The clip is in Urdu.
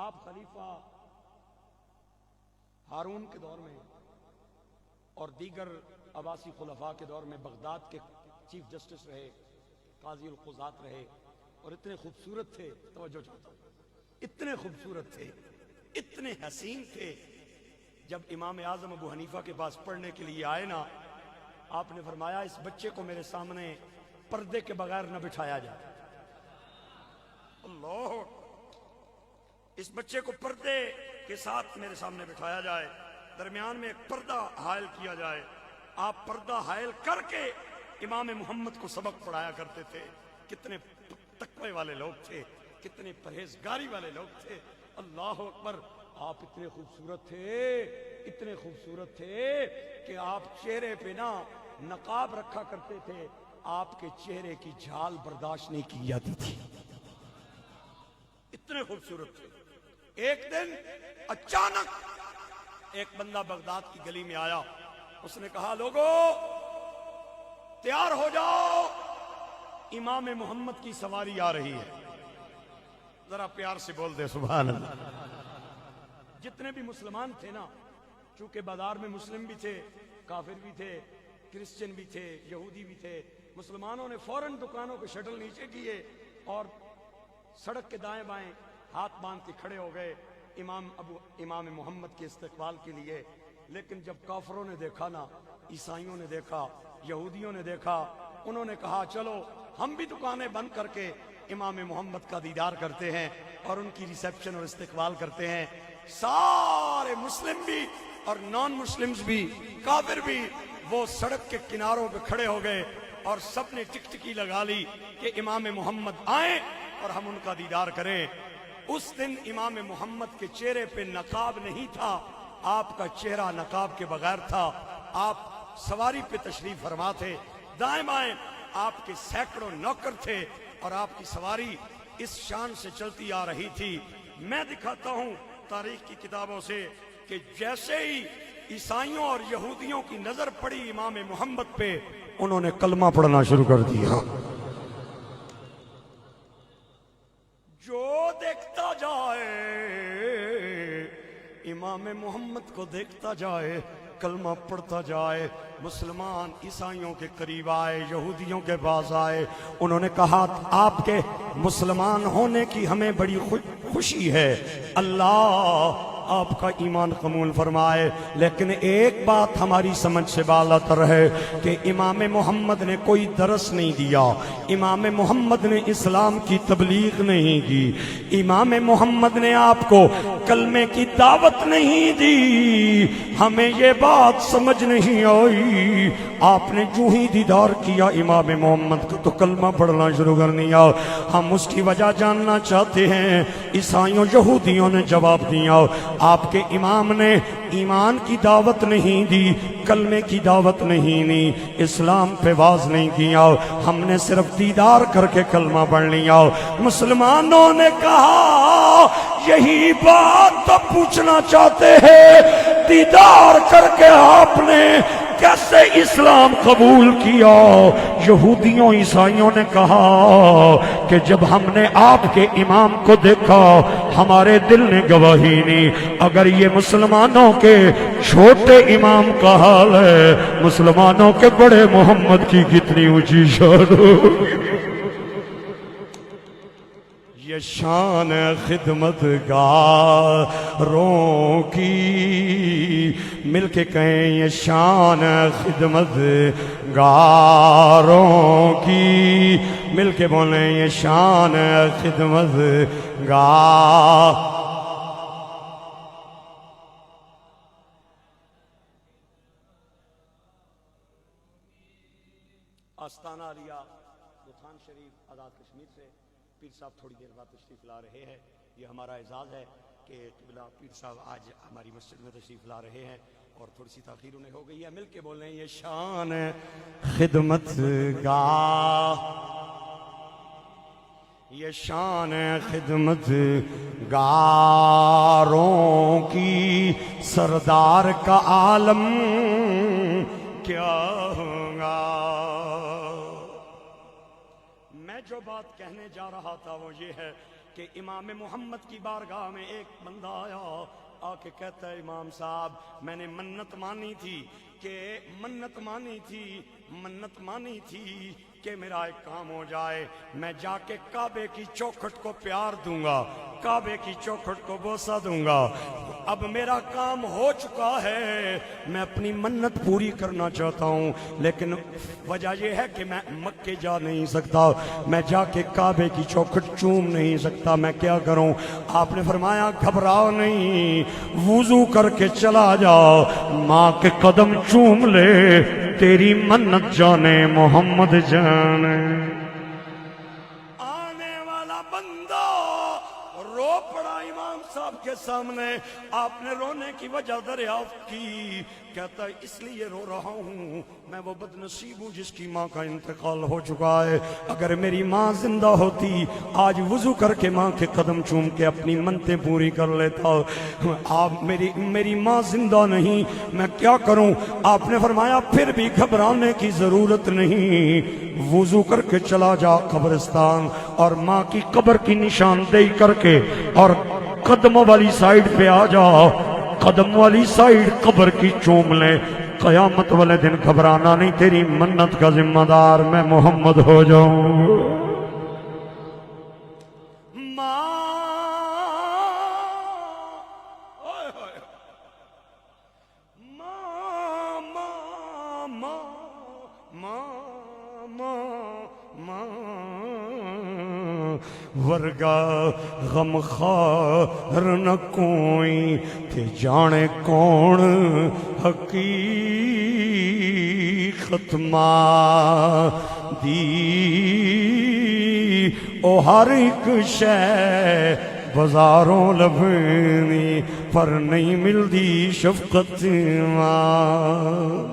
آپ خلیفہ ہارون کے دور میں اور دیگر عباسی خلفاء کے دور میں بغداد کے چیف جسٹس رہے، قاضی القضات رہے، اور اتنے خوبصورت تھے، توجہ چاہتا ہوں، اتنے خوبصورت تھے، اتنے حسین تھے. جب امام اعظم ابو حنیفہ کے پاس پڑھنے کے لیے آئے نا، آپ نے فرمایا اس بچے کو میرے سامنے پردے کے بغیر نہ بٹھایا جائے. اللہ، اس بچے کو پردے کے ساتھ میرے سامنے بٹھایا جائے، درمیان میں ایک پردہ حائل کیا جائے. آپ پردہ حائل کر کے امام محمد کو سبق پڑھایا کرتے تھے. کتنے تقوی والے لوگ تھے، کتنے پرہیزگاری والے لوگ تھے. اللہ اکبر. آپ اتنے خوبصورت تھے، اتنے خوبصورت تھے کہ آپ چہرے پہ نا نقاب رکھا کرتے تھے، آپ کے چہرے کی جھال برداشت نہیں کی جاتی تھی، اتنے خوبصورت تھے. ایک دن اچانک ایک بندہ بغداد کی گلی میں آیا، اس نے کہا لوگو تیار ہو جاؤ، امام محمد کی سواری آ رہی ہے. ذرا پیار سے بول دے سبحان اللہ. جتنے بھی مسلمان تھے نا، چونکہ بازار میں مسلم بھی تھے، کافر بھی تھے، کرسچن بھی تھے، یہودی بھی تھے، مسلمانوں نے فوراً دکانوں کے شٹل نیچے کیے اور سڑک کے دائیں بائیں ہاتھ باندھ کے کھڑے ہو گئے امام محمد کے استقبال کے لیے. لیکن جب کافروں نے دیکھا نا، عیسائیوں نے دیکھا، یہودیوں نے دیکھا، انہوں نے کہا چلو ہم بھی دکانیں بند کر کے امام محمد کا دیدار کرتے ہیں اور ان کی ریسیپشن اور استقبال کرتے ہیں. سارے مسلم بھی اور نان مسلمز بھی، کافر بھی، وہ سڑک کے کناروں پہ کھڑے ہو گئے اور سب نے ٹکٹکی لگا لی کہ امام محمد آئیں اور ہم ان کا دیدار کریں. اس دن امام محمد کے چہرے پہ نقاب نہیں تھا، آپ کا چہرہ نقاب کے بغیر تھا. آپ سواری پہ تشریف فرما تھے، دائیں بائیں آپ کے سینکڑوں نوکر تھے اور آپ کی سواری اس شان سے چلتی آ رہی تھی. میں دکھاتا ہوں تاریخ کی کتابوں سے کہ جیسے ہی عیسائیوں اور یہودیوں کی نظر پڑی امام محمد پہ، انہوں نے کلمہ پڑھنا شروع کر دیا. جو دیکھتا جائے امام محمد کو دیکھتا جائے، کلمہ پڑھتا جائے. مسلمان عیسائیوں کے قریب آئے، یہودیوں کے پاس آئے، انہوں نے کہا آپ کے مسلمان ہونے کی ہمیں بڑی خوشی ہے، اللہ آپ کا ایمان قبول فرمائے، لیکن ایک بات ہماری سمجھ سے بالاتر ہے کہ امام محمد نے کوئی درس نہیں دیا، امام محمد نے اسلام کی تبلیغ نہیں کی، امام محمد نے آپ کو کلمے کی دعوت نہیں دی. ہمیں یہ بات سمجھ نہیں آئی، آپ نے جو ہی دیدار کیا امام محمد کا تو کلمہ پڑھنا شروع کر دیا. ہم اس کی وجہ جاننا چاہتے ہیں. عیسائیوں یہودیوں نے جواب دیا آپ کے امام نے ایمان کی دعوت نہیں دی، کلمے کی دعوت نہیں دی، اسلام پہ واز نہیں کیا، ہم نے صرف دیدار کر کے کلمہ پڑھ لیا. مسلمانوں نے کہا یہی بات تو پوچھنا چاہتے ہیں، دیدار کر کے آپ نے کیسے اسلام قبول کیا؟ یہودیوں عیسائیوں نے کہا کہ جب ہم نے آپ کے امام کو دیکھا ہمارے دل نے گواہی نہیں. اگر یہ مسلمانوں کے چھوٹے امام کا حال ہے، مسلمانوں کے بڑے محمد کی کتنی اونچی شان ہوگی. یہ شان خدمت گاروں کی، مل کے کہیں یہ شان خدمت گاروں کی، مل کے بولیں یہ شان خدمت گار. آستانہ عالیہ بطحان شریف آزاد کشمیر سے پیر صاحب تھوڑی دیر بعد تشریف لا رہے ہیں. یہ ہمارا اعزاز ہے کہ قبلہ پیر صاحب آج ہماری مسجد میں تشریف لا رہے ہیں اور تھوڑی سی تاخیر انہیں ہو گئی ہے. مل کے بولیں یہ شان خدمت گاہ، یہ شان خدمت گاروں کی، سردار کا عالم کیا ہوگا. میں جو بات کہنے جا رہا تھا وہ یہ ہے کہ کہ امام محمد کی بارگاہ میں ایک بندہ آیا، آ کے کہتا ہے امام صاحب میں نے منت مانی تھی کہ میرا ایک کام ہو جائے، میں جا کے کعبے کی چوکھٹ کو پیار دوں گا، کعبے کی چوکھٹ کو بوسہ دوں گا۔ اب میرا کام ہو چکا ہے، میں اپنی منت پوری کرنا چاہتا ہوں، لیکن وجہ یہ ہے کہ میں مکے جا نہیں سکتا، میں جا کے کعبے کی چوکھٹ چوم نہیں سکتا، میں کیا کروں؟ آپ نے فرمایا گھبراؤ نہیں، وضو کر کے چلا جا، ماں کے قدم چوم لے، تیری منت جانے محمد جانے۔ آنے والا بندہ رو پڑا امام صاحب کے سامنے، آپ نے رونے کی وجہ دریافت کی، کہتا ہے اس لیے رو رہا ہوں، میں وہ بد نصیب ہوں جس کی ماں کا انتقال ہو چکا ہے، اگر میری ماں زندہ ہوتی آج وضو کر کے ماں کے قدم چوم کے اپنی منتیں پوری کر لیتا، آپ میری ماں زندہ نہیں، میں کیا کروں؟ آپ نے فرمایا پھر بھی گھبرانے کی ضرورت نہیں، وضو کر کے چلا جا قبرستان اور ماں کی قبر کی نشاندہی کر کے اور قدموں والی سائیڈ پہ آ جا، قدم والی سائیڈ قبر کی چوم لے، قیامت والے دن گھبرانا نہیں، تیری منت کا ذمہ دار میں محمد ہو جاؤں۔ ورگا غم خار نہ کوئی تے جانے کون حقیقت ماں دی، او ہر ایک شے بازاروں لبھنی پر نہیں ملدی شفقت ماں۔